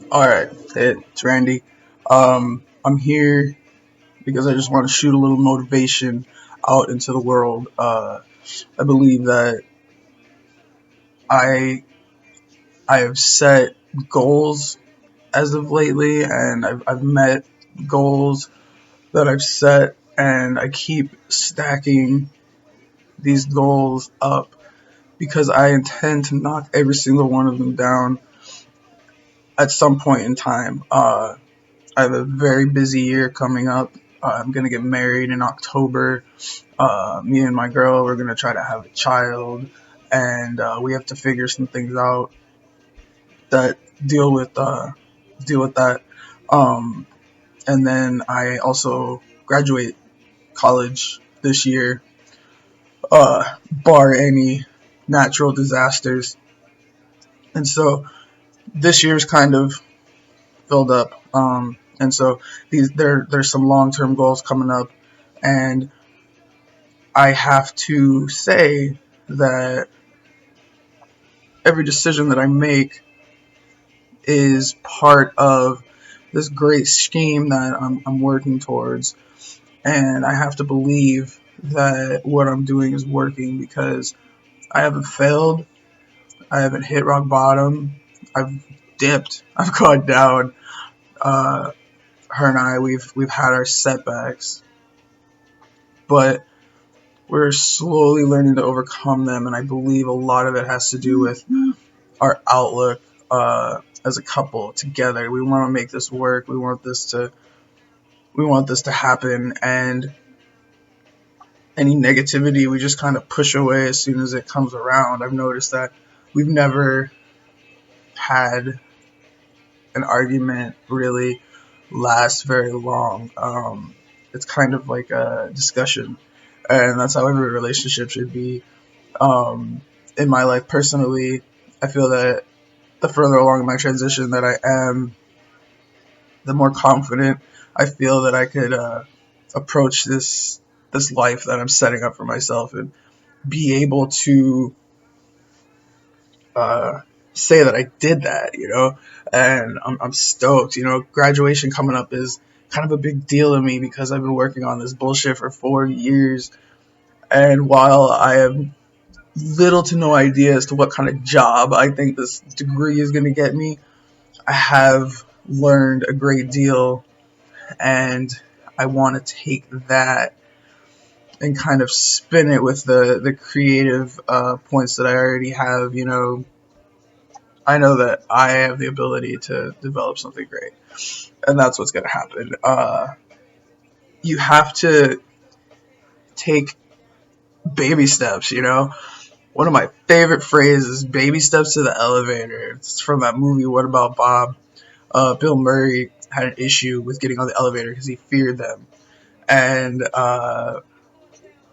All right, hey, it's Randy. I'm here because I just want to shoot a little motivation out into the world. I believe that I I have set goals as of lately, and I've met goals that I've set, and I keep stacking these goals up because I intend to knock every single one of them down at some point in time. I have a very busy year coming up. I'm gonna get married in October. Me and my girl, we're gonna try to have a child, and we have to figure some things out that deal with uh, deal with that. Um, and then I also graduate college this year, bar any natural disasters. And so this year's kind of filled up. And so there's some long term goals coming up, and I have to say that every decision that I make is part of this great scheme that I'm working towards. And I have to believe that what I'm doing is working because I haven't failed. I haven't hit rock bottom. I've dipped. I've gone down. Uh, Her and I, we've had our setbacks, but we're slowly learning to overcome them. And I believe a lot of it has to do with our outlook as a couple together. We want to make this work. We want this to happen, and any negativity we just kind of push away as soon as it comes around. I've noticed that we've never had an argument really last very long. It's kind of like a discussion, and that's how every relationship should be. Um, in my life personally, I feel that the further along in my transition that I am, the more confident I feel that I could approach this life that I'm setting up for myself and be able to uh, say that I did that, and I'm stoked. Graduation coming up is kind of a big deal to me because I've been working on this bullshit for 4 years, and while I have little to no idea as to what kind of job I think this degree is going to get me, I have learned a great deal, and I want to take that and kind of spin it with the creative points that I already have. I know that I have the ability to develop something great, and that's what's going to happen. You have to take baby steps. One of my favorite phrases, "baby steps to the elevator." It's from that movie What About Bob. Bill Murray had an issue with getting on the elevator because he feared them, and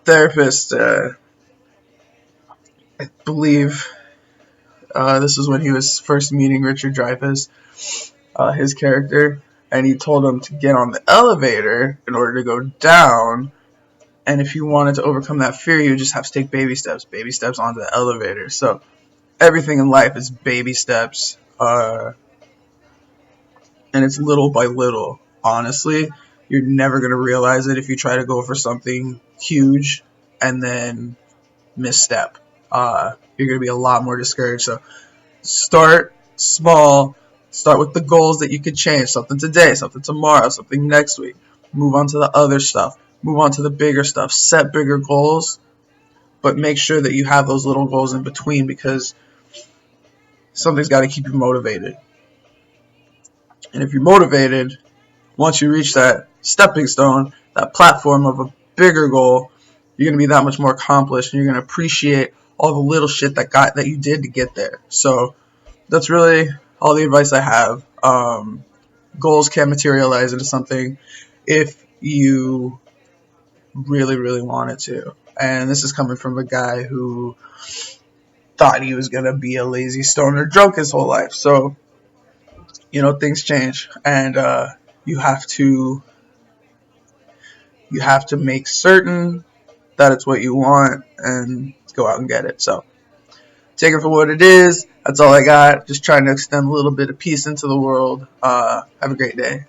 therapist, I believe, this is when he was first meeting Richard Dreyfuss, his character, and he told him to get on the elevator in order to go down. And if you wanted to overcome that fear, you just have to take baby steps onto the elevator. So everything in life is baby steps, and it's little by little. Honestly, you're never gonna realize it if you try to go for something huge and then misstep. You're gonna be a lot more discouraged. So start small. Start with the goals that you could change. Something today, something tomorrow, something next week. Move on to the other stuff. Move on to the bigger stuff. Set bigger goals, but make sure that you have those little goals in between because something's got to keep you motivated. And if you're motivated, once you reach that stepping stone, that platform of a bigger goal, you're going to be that much more accomplished, and you're going to appreciate all the little shit that you did to get there. So that's really all the advice I have. Goals can materialize into something if you really, really want it to. And this is coming from a guy who thought he was going to be a lazy stoner drunk his whole life. So, things change. And you have to you have to make certain that it's what you want and go out and get it. So take it for what it is. That's all I got. Just trying to extend a little bit of peace into the world. Have a great day.